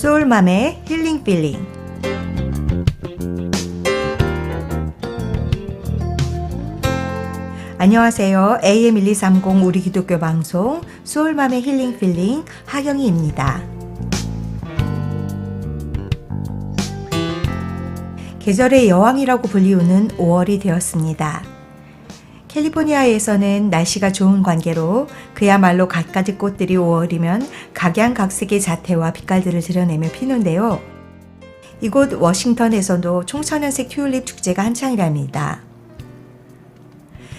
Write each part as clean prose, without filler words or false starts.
소울맘의 힐링 필링. 안녕하세요. AM1230 우리 기독교 방송 소울맘의 힐링 필링 하경희입니다. 계절의 여왕이라고 불리우는 5월이 되었습니다. 캘리포니아에서는 날씨가 좋은 관계로 그야말로 갖가지 꽃들이 5월이면 각양각색의 자태와 빛깔들을 드러내며 피는데요. 이곳 워싱턴에서도 총천연색 튤립 축제가 한창이랍니다.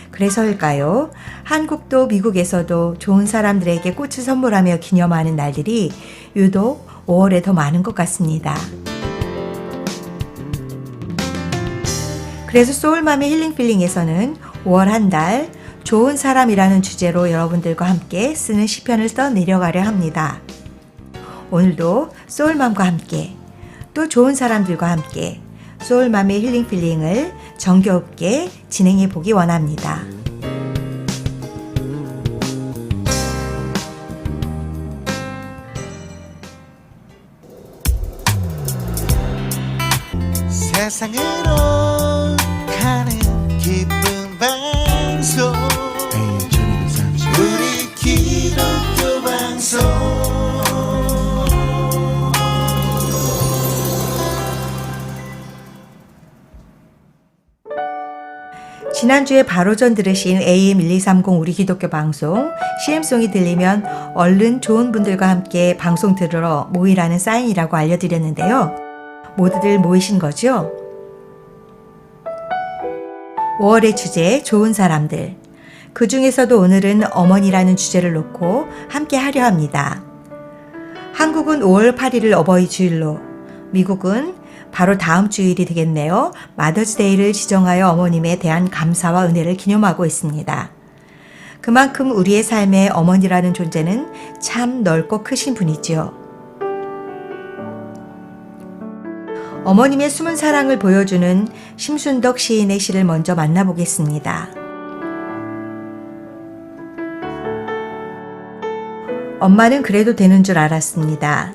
그래서일까요? 한국도 미국에서도 좋은 사람들에게 꽃을 선물하며 기념하는 날들이 유독 5월에 더 많은 것 같습니다. 그래서 소울맘의 힐링 필링에서는 5월 한 달 좋은 사람이라는 주제로 여러분들과 함께 쓰는 시편을 써내려가려 합니다. 오늘도 소울맘과 함께 또 좋은 사람들과 함께 소울맘의 힐링 필링을 정겹게 진행해 보기 원합니다. 세상으로 가는 기쁜 방송 우리 기독교 방송 지난주에 바로 전 들으신 AM1230 우리 기독교 방송 CM송이 들리면 얼른 좋은 분들과 함께 방송 들으러 모이라는 사인이라고 알려드렸는데요. 모두들 모이신 거죠? 5월의 주제 좋은 사람들. 그 중에서도 오늘은 어머니라는 주제를 놓고 함께 하려 합니다. 한국은 5월 8일을 어버이 주일로, 미국은 바로 다음 주일이 되겠네요. 마더스데이를 지정하여 어머님에 대한 감사와 은혜를 기념하고 있습니다. 그만큼 우리의 삶에 어머니라는 존재는 참 넓고 크신 분이지요. 어머님의 숨은 사랑을 보여주는 심순덕 시인의 시를 먼저 만나보겠습니다. 엄마는 그래도 되는 줄 알았습니다.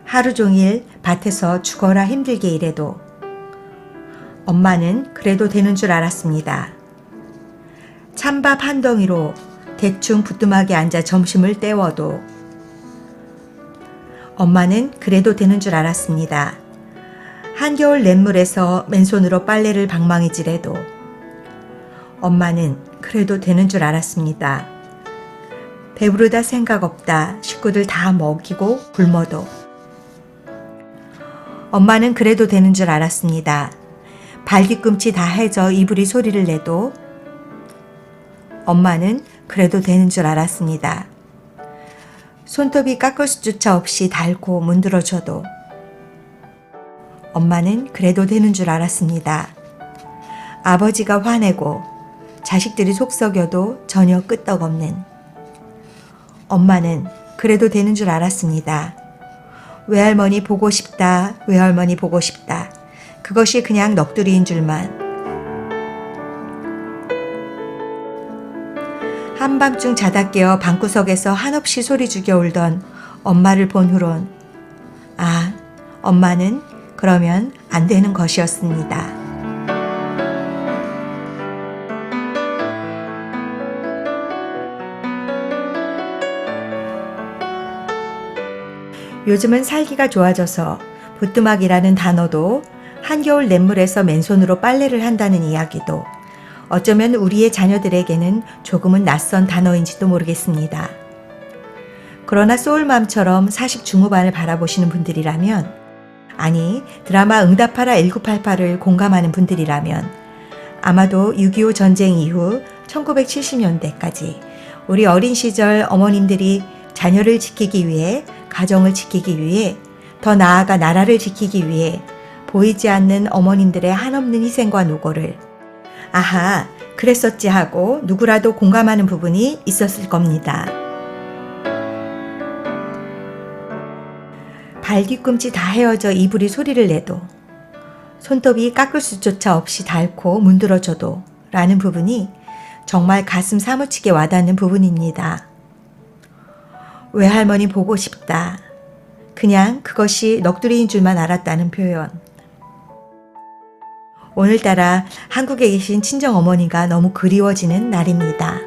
하루 종일 밭에서 죽어라 힘들게 일해도 엄마는 그래도 되는 줄 알았습니다. 찬밥 한 덩이로 대충 부뚜막에 앉아 점심을 때워도 엄마는 그래도 되는 줄 알았습니다. 한겨울 냇물에서 맨손으로 빨래를 방망이질해도 엄마는 그래도 되는 줄 알았습니다. 배부르다 생각 없다 식구들 다 먹이고 굶어도 엄마는 그래도 되는 줄 알았습니다. 발뒤꿈치 다 해져 이불이 소리를 내도 엄마는 그래도 되는 줄 알았습니다. 손톱이 깎을 수조차 없이 닳고 문드러져도 엄마는 그래도 되는 줄 알았습니다. 아버지가 화내고 자식들이 속썩여도 전혀 끄떡없는 엄마는 그래도 되는 줄 알았습니다. 외할머니 보고 싶다, 외할머니 보고 싶다. 그것이 그냥 넋두리인 줄만. 한밤중 자다 깨어 방구석에서 한없이 소리 죽여 울던 엄마를 본 후론 아, 엄마는 그러면 안 되는 것이었습니다. 요즘은 살기가 좋아져서 부뚜막이라는 단어도 한겨울 냇물에서 맨손으로 빨래를 한다는 이야기도 어쩌면 우리의 자녀들에게는 조금은 낯선 단어인지도 모르겠습니다. 그러나 소울맘처럼 40 중후반을 바라보시는 분들이라면 아니 드라마 응답하라 1988을 공감하는 분들이라면 아마도 6.25 전쟁 이후 1970년대까지 우리 어린 시절 어머님들이 자녀를 지키기 위해 가정을 지키기 위해 더 나아가 나라를 지키기 위해 보이지 않는 어머님들의 한없는 희생과 노고를 아하 그랬었지 하고 누구라도 공감하는 부분이 있었을 겁니다. 발뒤꿈치 다 헤어져 이불이 소리를 내도 손톱이 깎을 수조차 없이 닳고 문드러져도 라는 부분이 정말 가슴 사무치게 와닿는 부분입니다. 외할머니 보고 싶다. 그냥 그것이 넋두리인 줄만 알았다는 표현. 오늘따라 한국에 계신 친정어머니가 너무 그리워지는 날입니다.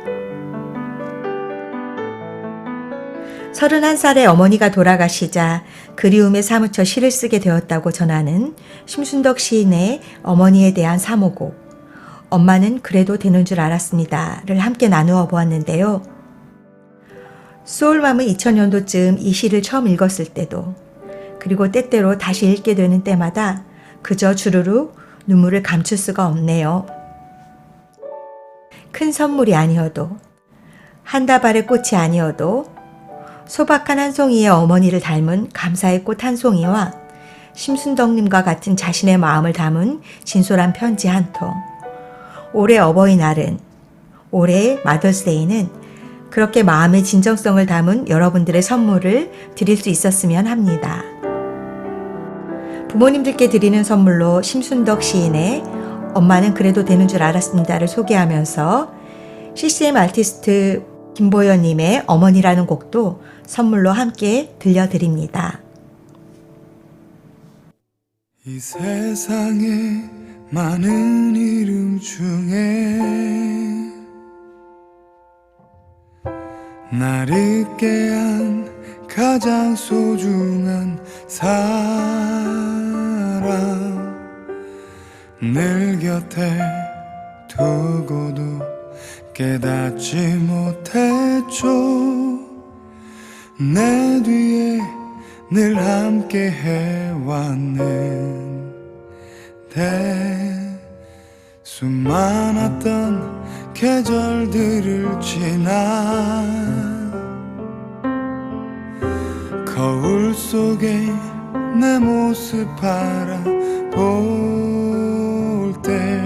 31살의 어머니가 돌아가시자 그리움에 사무쳐 시를 쓰게 되었다고 전하는 심순덕 시인의 어머니에 대한 사모곡 엄마는 그래도 되는 줄 알았습니다를 함께 나누어 보았는데요. 소울맘은 2000년도쯤 이 시를 처음 읽었을 때도 그리고 때때로 다시 읽게 되는 때마다 그저 주르륵 눈물을 감출 수가 없네요. 큰 선물이 아니어도 한 다발의 꽃이 아니어도 소박한 한 송이의 어머니를 닮은 감사의 꽃 한 송이와 심순덕님과 같은 자신의 마음을 담은 진솔한 편지 한 통. 올해 어버이날은, 올해의 마더스데이는 그렇게 마음의 진정성을 담은 여러분들의 선물을 드릴 수 있었으면 합니다. 부모님들께 드리는 선물로 심순덕 시인의 엄마는 그래도 되는 줄 알았습니다를 소개하면서 CCM 아티스트 김보연님의 어머니라는 곡도 선물로 함께 들려드립니다. 이 세상에 많은 이름 중에 날 있게 한 가장 소중한 사람 늘 곁에 두고도 깨닫지 못했죠. 내 뒤에 늘 함께 해왔는데 수많았던 계절들을 지나 거울 속에 내 모습 바라볼 때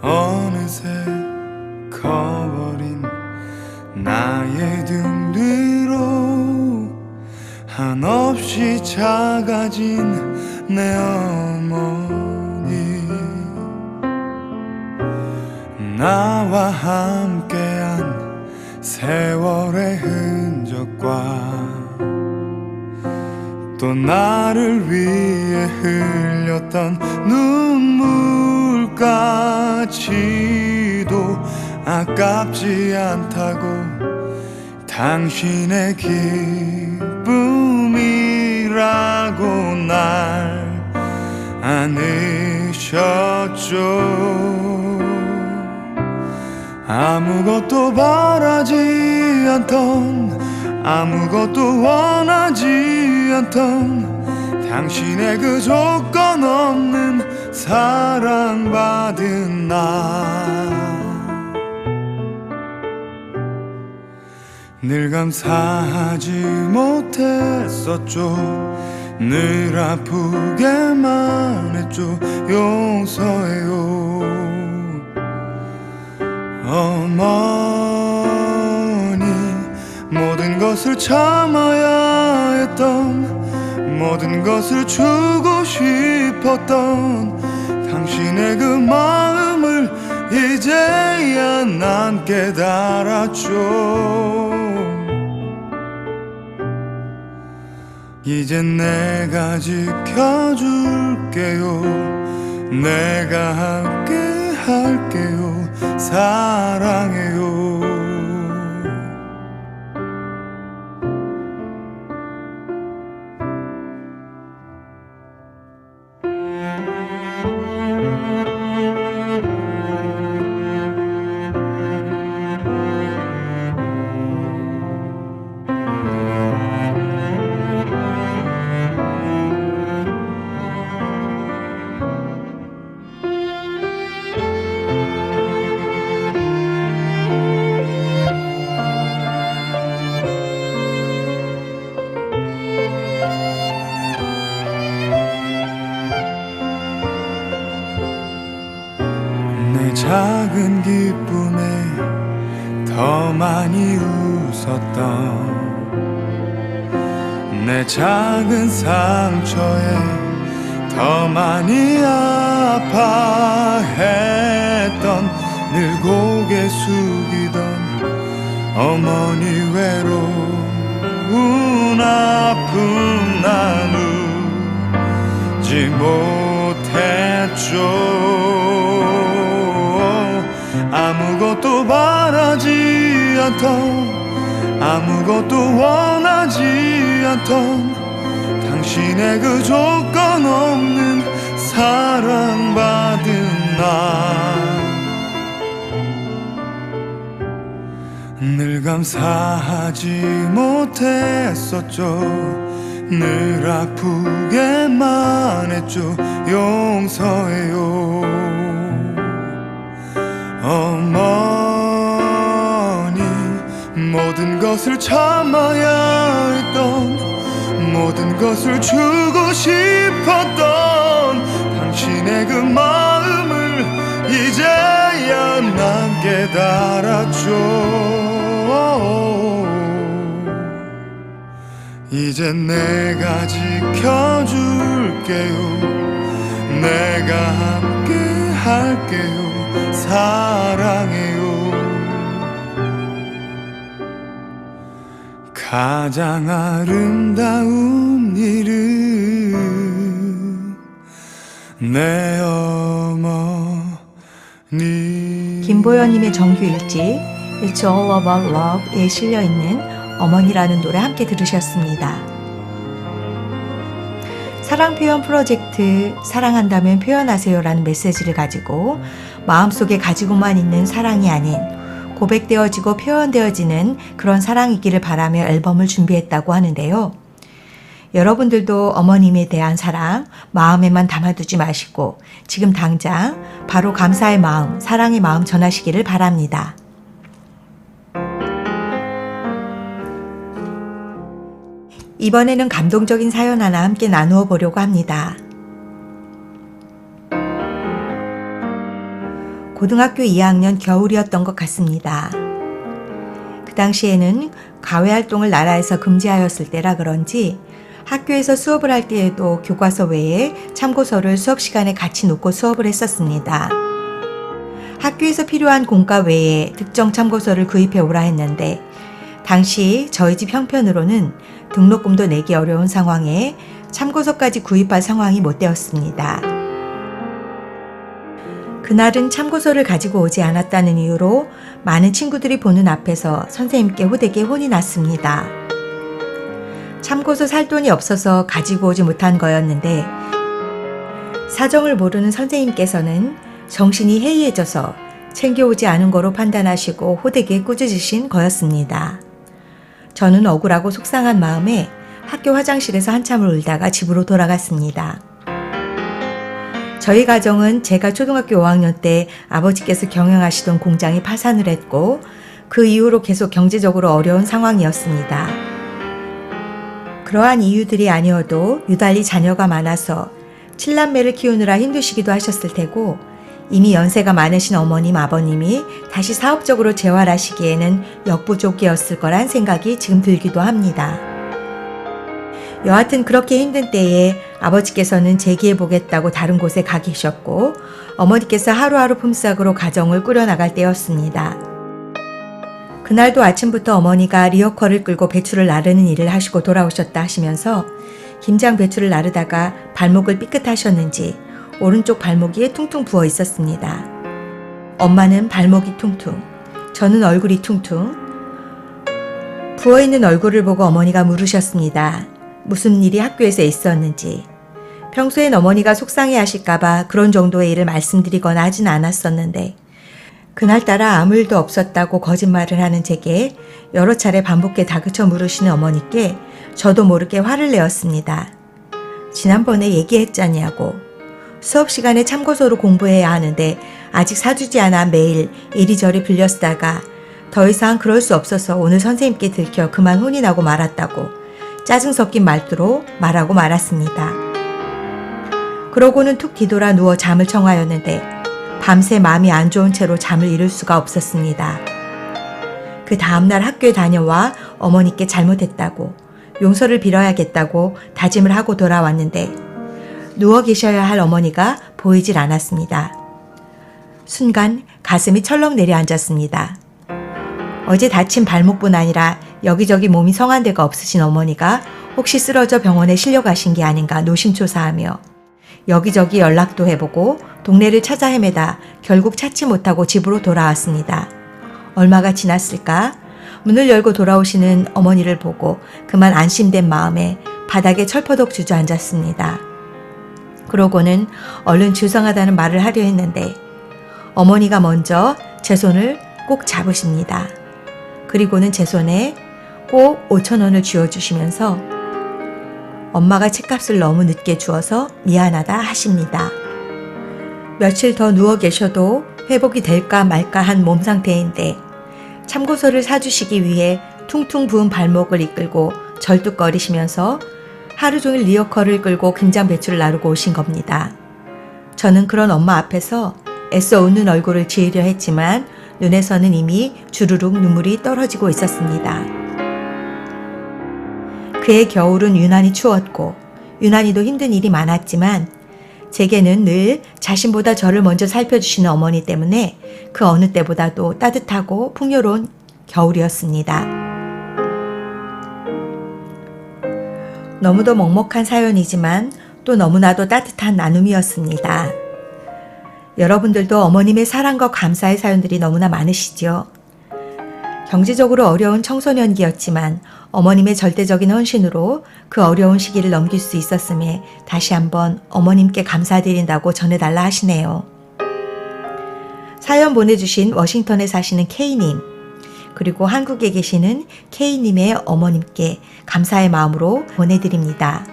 어느새 커버린 나의 등 뒤로 한없이 작아진 내 어머니 나와 함께한 세월의 흔적과 또 나를 위해 흘렸던 눈물까지도 아깝지 않다고 당신의 기쁨이라고 날 안으셨죠. 아무것도 바라지 않던 아무것도 원하지 않던 당신의 그 조건 없는 사랑받은 나 늘 감사하지 못했었죠. 늘 아프게만 했죠. 용서해요 어머니. 모든 것을 참아야 했던 모든 것을 주고 싶었던 당신의 그 마음을 이제야 난 깨달았죠. 이젠 내가 지켜줄게요. 내가 함께 할게요. 사랑해요. 내 작은 기쁨에 더 많이 웃었던 내 작은 상처에 더 많이 아파했던 늘 고개 숙이던 어머니 외로움 아픈 아픔 나누지 못했죠. 아무것도 바라지 않던, 아무것도 원하지 않던 당신의 그 조건 없는 사랑받은 나, 늘 감사하지 못했었죠. 늘 아프게만 했죠. 용서해요 어머니. 모든 것을 참아야 했던, 모든 것을 주고 싶었던 당신의 그 마음을 이제야 난 깨달았죠. 이제 내가 지켜줄게요. 내가 함께 할게요. 사랑해요. 가장 아름다운 이름 내 어머니. 김보연님의 정규 일집 It's All About Love에 실려있는 어머니라는 노래 함께 들으셨습니다. 사랑표현 프로젝트 사랑한다면 표현하세요라는 메시지를 가지고 마음속에 가지고만 있는 사랑이 아닌 고백되어지고 표현되어지는 그런 사랑이기를 바라며 앨범을 준비했다고 하는데요. 여러분들도 어머님에 대한 사랑 마음에만 담아두지 마시고 지금 당장 바로 감사의 마음, 사랑의 마음 전하시기를 바랍니다. 이번에는 감동적인 사연 하나 함께 나누어 보려고 합니다. 고등학교 2학년 겨울이었던 것 같습니다. 그 당시에는 가외활동을 나라에서 금지하였을 때라 그런지 학교에서 수업을 할 때에도 교과서 외에 참고서를 수업 시간에 같이 놓고 수업을 했었습니다. 학교에서 필요한 공과 외에 특정 참고서를 구입해 오라 했는데 당시 저희 집 형편으로는 등록금도 내기 어려운 상황에 참고서까지 구입할 상황이 못 되었습니다. 그날은 참고서를 가지고 오지 않았다는 이유로 많은 친구들이 보는 앞에서 선생님께 호되게 혼이 났습니다. 참고서 살 돈이 없어서 가지고 오지 못한 거였는데 사정을 모르는 선생님께서는 정신이 해이해져서 챙겨오지 않은 거로 판단하시고 호되게 꾸짖으신 거였습니다. 저는 억울하고 속상한 마음에 학교 화장실에서 한참을 울다가 집으로 돌아갔습니다. 저희 가정은 제가 초등학교 5학년 때 아버지께서 경영하시던 공장이 파산을 했고 그 이후로 계속 경제적으로 어려운 상황이었습니다. 그러한 이유들이 아니어도 유달리 자녀가 많아서 7남매를 키우느라 힘드시기도 하셨을 테고 이미 연세가 많으신 어머님, 아버님이 다시 사업적으로 재활하시기에는 역부족이었을 거란 생각이 지금 들기도 합니다. 여하튼 그렇게 힘든 때에 아버지께서는 재기해보겠다고 다른 곳에 가 계셨고 어머니께서 하루하루 품삯으로 가정을 꾸려나갈 때였습니다. 그날도 아침부터 어머니가 리어커를 끌고 배추를 나르는 일을 하시고 돌아오셨다 하시면서 김장 배추를 나르다가 발목을 삐끗하셨는지 오른쪽 발목이 퉁퉁 부어 있었습니다. 엄마는 발목이 퉁퉁, 저는 얼굴이 퉁퉁. 부어있는 얼굴을 보고 어머니가 물으셨습니다. 무슨 일이 학교에서 있었는지. 평소엔 어머니가 속상해 하실까봐 그런 정도의 일을 말씀드리거나 하진 않았었는데 그날따라 아무 일도 없었다고 거짓말을 하는 제게 여러 차례 반복해 다그쳐 물으시는 어머니께 저도 모르게 화를 내었습니다. 지난번에 얘기했잖냐고. 수업 시간에 참고서로 공부해야 하는데 아직 사주지 않아 매일 이리저리 빌려 쓰다가 더 이상 그럴 수 없어서 오늘 선생님께 들켜 그만 혼이 나고 말았다고 짜증 섞인 말투로 말하고 말았습니다. 그러고는 툭 뒤돌아 누워 잠을 청하였는데 밤새 마음이 안 좋은 채로 잠을 이룰 수가 없었습니다. 그 다음날 학교에 다녀와 어머니께 잘못했다고 용서를 빌어야겠다고 다짐을 하고 돌아왔는데 누워 계셔야 할 어머니가 보이질 않았습니다. 순간 가슴이 철렁 내려앉았습니다. 어제 다친 발목뿐 아니라 여기저기 몸이 성한 데가 없으신 어머니가 혹시 쓰러져 병원에 실려가신 게 아닌가 노심초사하며 여기저기 연락도 해보고 동네를 찾아 헤매다 결국 찾지 못하고 집으로 돌아왔습니다. 얼마가 지났을까? 문을 열고 돌아오시는 어머니를 보고 그만 안심된 마음에 바닥에 철퍼덕 주저앉았습니다. 그러고는 얼른 죄송하다는 말을 하려 했는데 어머니가 먼저 제 손을 꼭 잡으십니다. 그리고는 제 손에 꼭 5,000원을 쥐어주시면서 엄마가 책값을 너무 늦게 주어서 미안하다 하십니다. 며칠 더 누워 계셔도 회복이 될까 말까 한 몸 상태인데 참고서를 사주시기 위해 퉁퉁 부은 발목을 이끌고 절뚝거리시면서 하루 종일 리어커를 끌고 김장 배추를 나르고 오신 겁니다. 저는 그런 엄마 앞에서 애써 웃는 얼굴을 지으려 했지만 눈에서는 이미 주르륵 눈물이 떨어지고 있었습니다. 그해 겨울은 유난히 추웠고 유난히도 힘든 일이 많았지만 제게는 늘 자신보다 저를 먼저 살펴주시는 어머니 때문에 그 어느 때보다도 따뜻하고 풍요로운 겨울이었습니다. 너무도 먹먹한 사연이지만 또 너무나도 따뜻한 나눔이었습니다. 여러분들도 어머님의 사랑과 감사의 사연들이 너무나 많으시죠. 경제적으로 어려운 청소년기였지만 어머님의 절대적인 헌신으로 그 어려운 시기를 넘길 수 있었음에 다시 한번 어머님께 감사드린다고 전해달라 하시네요. 사연 보내주신 워싱턴에 사시는 K님, 그리고 한국에 계시는 K님의 어머님께 감사의 마음으로 보내드립니다.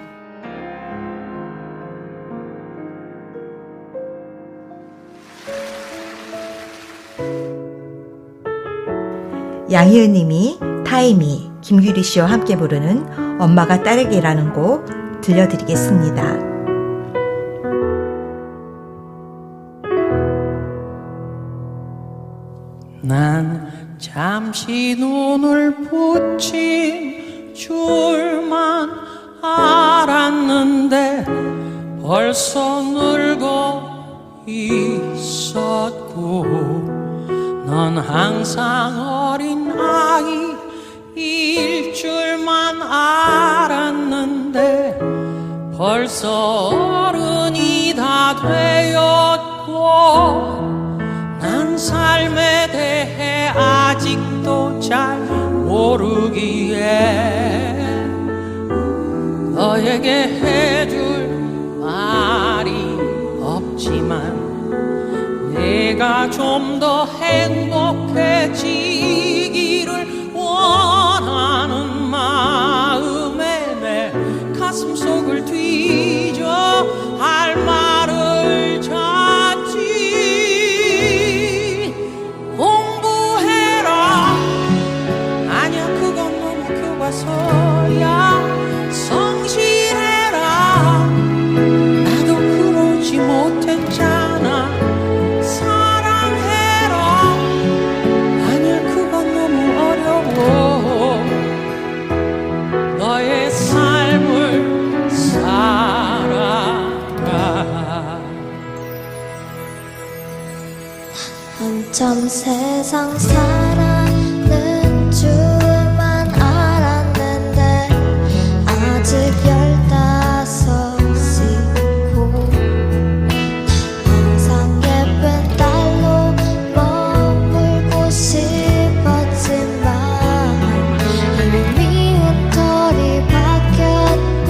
양희은 님이 타이미, 김규리 씨와 함께 부르는 엄마가 딸에게라는 곡 들려드리겠습니다. 난 잠시 눈을 붙인 줄만 알았는데 벌써 늙어 있었고 넌 항상 어린 아이일 줄만 알았는데 벌써 어른이 다 되었고 난 삶에 대해 아직도 잘 모르기에 너에게 해줄 말이 없지만 내가 좀 더 행복해지기를 원하는 마음에 내 가슴 속을 뒤져 할 말을 찾지. 공부해라 아니야 그건 너무 교과서야. 성실해라 나도 그러지 못했잖아. 너의 삶을 살아가. 한참 세상 살아는 줄만 알았는데 아직 15이고 항상 예쁜 딸로 머물고 싶었지만 이미 털이 바뀌었고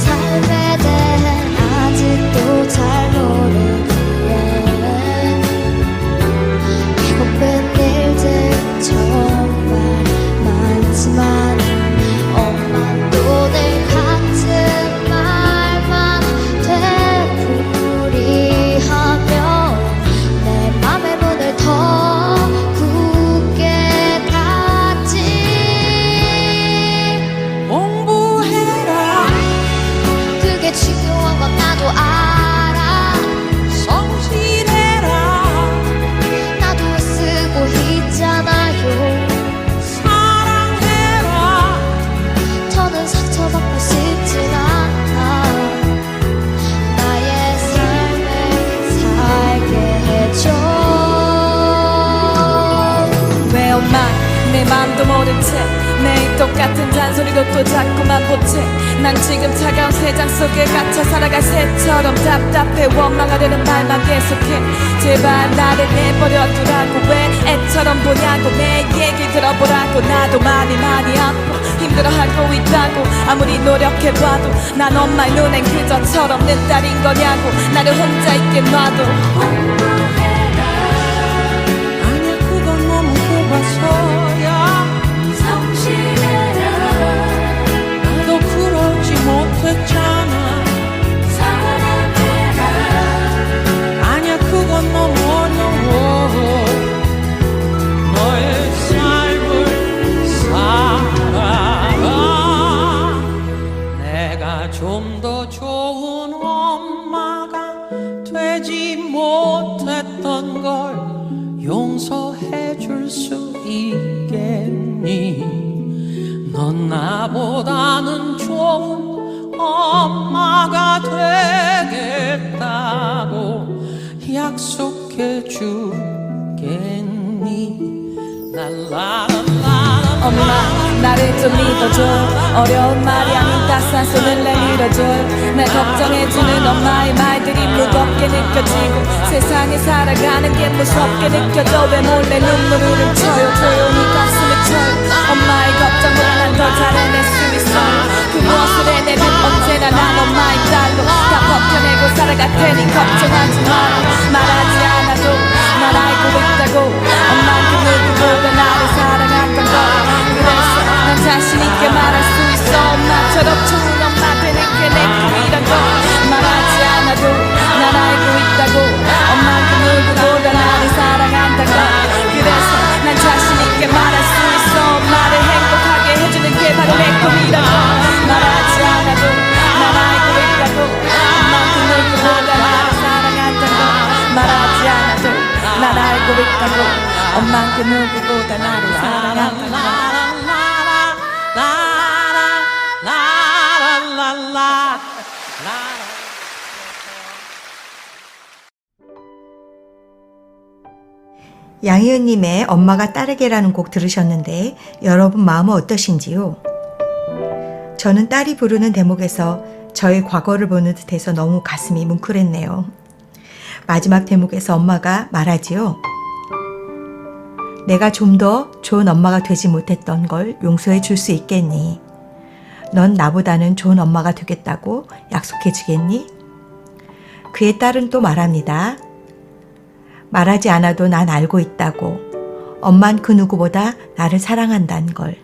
삶에 대해 아직도 잘 모르기에 배고픈 아무도 모른 채 매일 똑같은 잔소리로 또 자꾸만 보채 난 지금 차가운 세상 속에 갇혀 살아갈 새처럼 답답해 원망하려는 말만 계속해 제발 나를 내버려두라고 왜 애처럼 보냐고 내 얘기 들어보라고 나도 많이 아파 힘들어하고 있다고 아무리 노력해봐도 난 엄마의 눈엔 그저처럼 내 딸인 거냐고 나를 혼자 있게 놔도 아니야 그건 너무 좁아서야 성실해라 나도 그러지 못했잖아 사랑해라 아니야 그건 너무 어려워 너의 삶을 살아가 내가 좀 더 좋은 엄마가 되지 못했던 걸 용서해 줄 수 있겠니 넌 나보다는 좋은 엄마가 되겠다고 약속해 주겠니 엄마 나를 좀 믿어줘 어려운 말이 아닌 따스한 손을 내밀어줘 날 걱정해주는 엄마의 말들이 무겁게 느껴지고 세상에 살아가는 게 무섭게 느껴져 왜 몰래 눈물을 훔쳐요 조용히 가슴을 쳐요 엄마의 걱정보다 난 더 잘해낼 수 있어 그 무엇을 해내든 언제나 난 엄마의 딸로 다 버텨내고 살아갈 테니 걱정하지 마라 말하지 않아도 날 알고 있다고 엄마는 그 누구보다 나를 사랑했던 걸 그래서 난 자신있게 말할 수 있어 엄마처럼 좋은 엄마 되는 게 내 꿈이란 걸 말하지 않아도 날 알고 있다고 엄마는 그 누구보다 나를 사랑한단 걸 그래서 난 자신있게 말할 수 있어 엄마를 행복하게 해주는 게 바로 내 꿈이란 걸 말하지 않아도 날 알고 있다고 엄마는 그 누구보다 나를 사랑한단 걸 말하지 않아도 날 알고 있다고 엄마는 그 누구보다 나를 사랑한단 걸 양희은님의 엄마가 딸에게라는 곡 들으셨는데 여러분 마음은 어떠신지요? 저는 딸이 부르는 대목에서 저의 과거를 보는 듯해서 너무 가슴이 뭉클했네요. 마지막 대목에서 엄마가 말하지요. 내가 좀 더 좋은 엄마가 되지 못했던 걸 용서해 줄 수 있겠니? 넌 나보다는 좋은 엄마가 되겠다고 약속해 주겠니? 그의 딸은 또 말합니다. 말하지 않아도 난 알고 있다고. 엄만 그 누구보다 나를 사랑한다는 걸.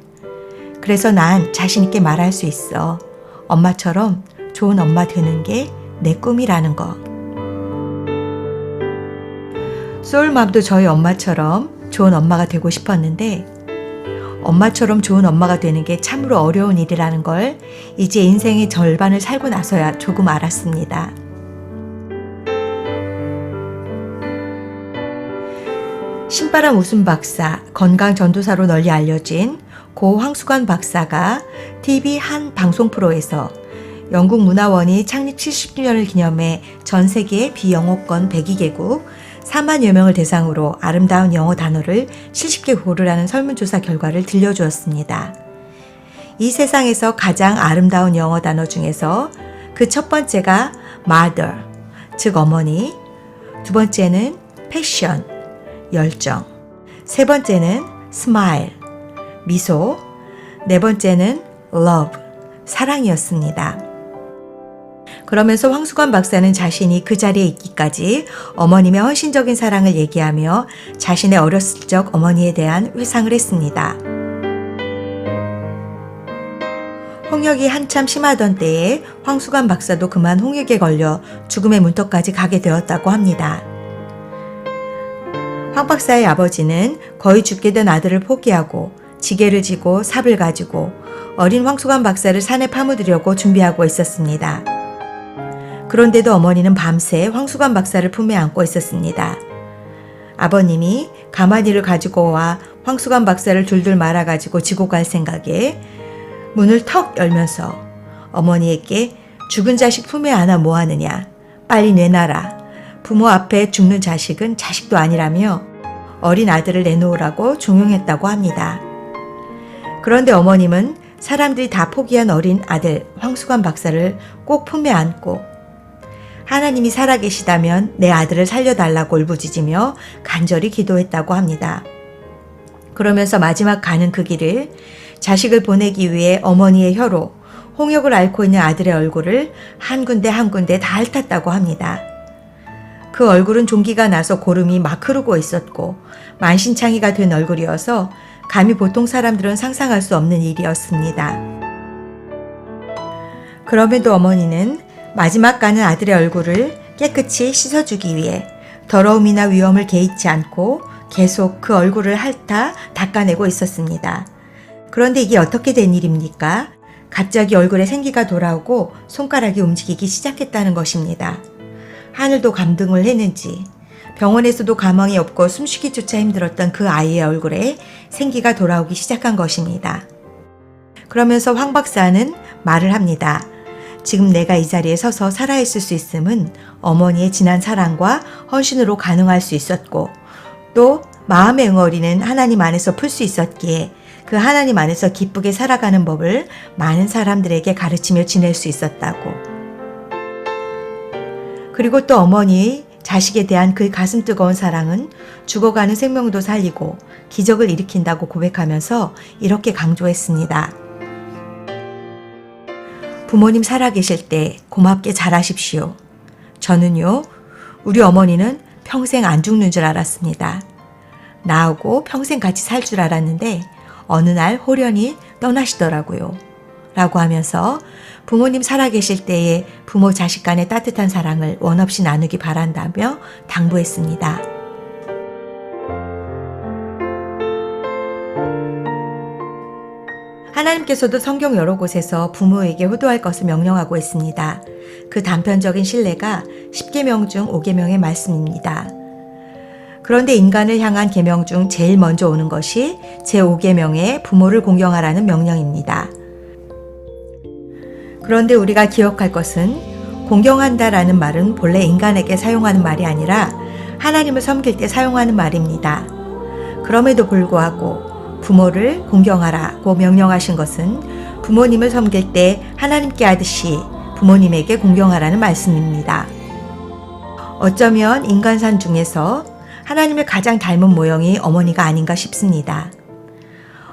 그래서 난 자신 있게 말할 수 있어. 엄마처럼 좋은 엄마 되는 게 내 꿈이라는 거. 소울맘도 저희 엄마처럼 좋은 엄마가 되고 싶었는데 엄마처럼 좋은 엄마가 되는 게 참으로 어려운 일이라는 걸 이제 인생의 절반을 살고 나서야 조금 알았습니다. 신바람 웃음 박사, 건강 전도사로 널리 알려진 고 황수관 박사가 TV 한 방송 프로에서 영국 문화원이 창립 70주년을 기념해 전 세계 비영어권 102개국 4만여 명을 대상으로 아름다운 영어 단어를 70개 고르라는 설문조사 결과를 들려주었습니다. 이 세상에서 가장 아름다운 영어 단어 중에서 그 첫 번째가 mother, 즉 어머니, 두 번째는 passion, 열정, 세 번째는 smile, 미소, 네 번째는 love, 사랑이었습니다. 그러면서 황수관 박사는 자신이 그 자리에 있기까지 어머님의 헌신적인 사랑을 얘기하며 자신의 어렸을 적 어머니에 대한 회상을 했습니다. 홍역이 한참 심하던 때에 황수관 박사도 그만 홍역에 걸려 죽음의 문턱까지 가게 되었다고 합니다. 황 박사의 아버지는 거의 죽게 된 아들을 포기하고 지게를 지고 삽을 가지고 어린 황수관 박사를 산에 파묻으려고 준비하고 있었습니다. 그런데도 어머니는 밤새 황수관 박사를 품에 안고 있었습니다. 아버님이 가마니를 가지고 와 황수관 박사를 둘둘 말아가지고 지고 갈 생각에 문을 턱 열면서 어머니에게 죽은 자식 품에 안아 뭐하느냐, 빨리 내놔라, 부모 앞에 죽는 자식은 자식도 아니라며 어린 아들을 내놓으라고 종용했다고 합니다. 그런데 어머님은 사람들이 다 포기한 어린 아들 황수관 박사를 꼭 품에 안고 하나님이 살아계시다면 내 아들을 살려달라고 울부짖으며 간절히 기도했다고 합니다. 그러면서 마지막 가는 그 길을 자식을 보내기 위해 어머니의 혀로 홍역을 앓고 있는 아들의 얼굴을 한 군데 한 군데 다 핥았다고 합니다. 그 얼굴은 종기가 나서 고름이 막 흐르고 있었고 만신창이가 된 얼굴이어서 감히 보통 사람들은 상상할 수 없는 일이었습니다. 그럼에도 어머니는 마지막 가는 아들의 얼굴을 깨끗이 씻어주기 위해 더러움이나 위험을 개의치 않고 계속 그 얼굴을 핥아 닦아내고 있었습니다. 그런데 이게 어떻게 된 일입니까? 갑자기 얼굴에 생기가 돌아오고 손가락이 움직이기 시작했다는 것입니다. 하늘도 감동을 했는지 병원에서도 가망이 없고 숨쉬기조차 힘들었던 그 아이의 얼굴에 생기가 돌아오기 시작한 것입니다. 그러면서 황 박사는 말을 합니다. 지금 내가 이 자리에 서서 살아있을 수 있음은 어머니의 진한 사랑과 헌신으로 가능할 수 있었고 또 마음의 응어리는 하나님 안에서 풀 수 있었기에 그 하나님 안에서 기쁘게 살아가는 법을 많은 사람들에게 가르치며 지낼 수 있었다고. 그리고 또 어머니의 자식에 대한 그 가슴 뜨거운 사랑은 죽어가는 생명도 살리고 기적을 일으킨다고 고백하면서 이렇게 강조했습니다. 부모님 살아계실 때 고맙게 잘하십시오. 저는요, 우리 어머니는 평생 안 죽는 줄 알았습니다. 나하고 평생 같이 살 줄 알았는데 어느 날 홀연히 떠나시더라고요. 라고 하면서 부모님 살아계실 때에 부모 자식 간의 따뜻한 사랑을 원없이 나누기 바란다며 당부했습니다. 하나님께서도 성경 여러 곳에서 부모에게 효도할 것을 명령하고 있습니다. 그 단편적인 신뢰가 10계명 중 5계명의 말씀입니다. 그런데 인간을 향한 계명 중 제일 먼저 오는 것이 제5계명의 부모를 공경하라는 명령입니다. 그런데 우리가 기억할 것은 공경한다라는 말은 본래 인간에게 사용하는 말이 아니라 하나님을 섬길 때 사용하는 말입니다. 그럼에도 불구하고 부모를 공경하라고 명령하신 것은 부모님을 섬길 때 하나님께 하듯이 부모님에게 공경하라는 말씀입니다. 어쩌면 인간산 중에서 하나님을 가장 닮은 모형이 어머니가 아닌가 싶습니다.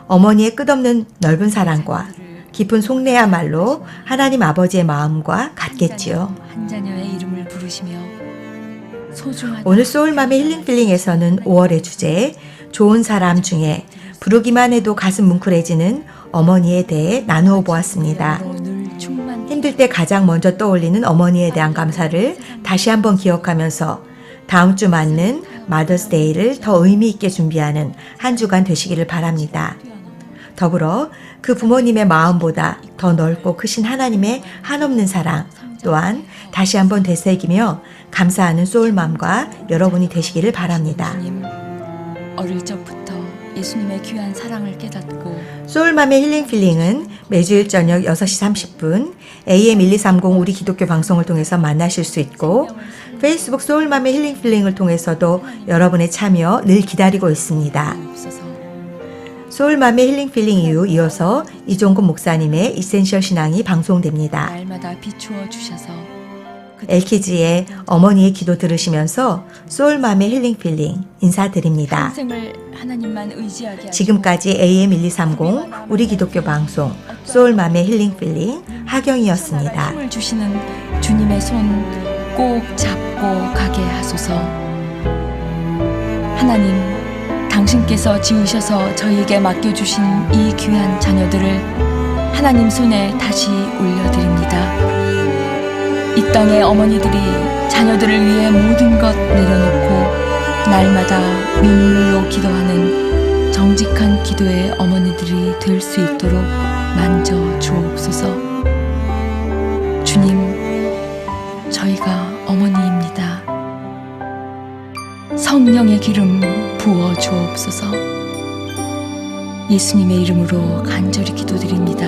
어머니의 끝없는 넓은 사랑과 깊은 속내야말로 하나님 아버지의 마음과 같겠지요. 한 자녀의 이름을 부르시며 소중한 오늘 소울맘의 힐링필링에서는 5월의 주제 좋은 사람 중에 부르기만 해도 가슴 뭉클해지는 어머니에 대해 나누어 보았습니다. 늘 충만 힘들 때 가장 먼저 떠올리는 어머니에 대한 감사를 다시 한번 기억하면서 다음 주 맞는 마더스데이를 더 의미 있게 준비하는 한 주간 되시기를 바랍니다. 더불어 그 부모님의 마음보다 더 넓고 크신 하나님의 한없는 사랑 또한 다시 한번 되새기며 감사하는 소울맘과 여러분이 되시기를 바랍니다. 주님, 어릴 적부터 예수님의 귀한 사랑을 깨닫고 소울맘의 힐링필링은 매주일 저녁 6시 30분 AM 1230 우리 기독교 방송을 통해서 만나실 수 있고 페이스북 소울맘의 힐링필링을 통해서도 여러분의 참여 늘 기다리고 있습니다. 없어서 소울맘의 힐링필링 이후 이어서 이종근 목사님의 이센셜 신앙이 방송됩니다. 날마다 비추어 주셔서 엘키지의 어머니의 기도 들으시면서 소울맘의 힐링필링 인사드립니다. 평생을 하나님만 의지하게 하시고 지금까지 AM 1230 우리 기독교 방송 소울맘의 힐링필링 하경이었습니다. 힘을 주시는 주님의 손 꼭 잡고 가게 하소서. 하나님, 당신께서 지으셔서 저희에게 맡겨주신 이 귀한 자녀들을 하나님 손에 다시 올려드립니다. 이 땅의 어머니들이 자녀들을 위해 모든 것 내려놓고 날마다 민물로 기도하는 정직한 기도의 어머니들이 될 수 있도록 만져 주옵소서. 주님, 저희가 어머니입니다. 성령의 기름 부어 주옵소서. 예수님의 이름으로 간절히 기도드립니다.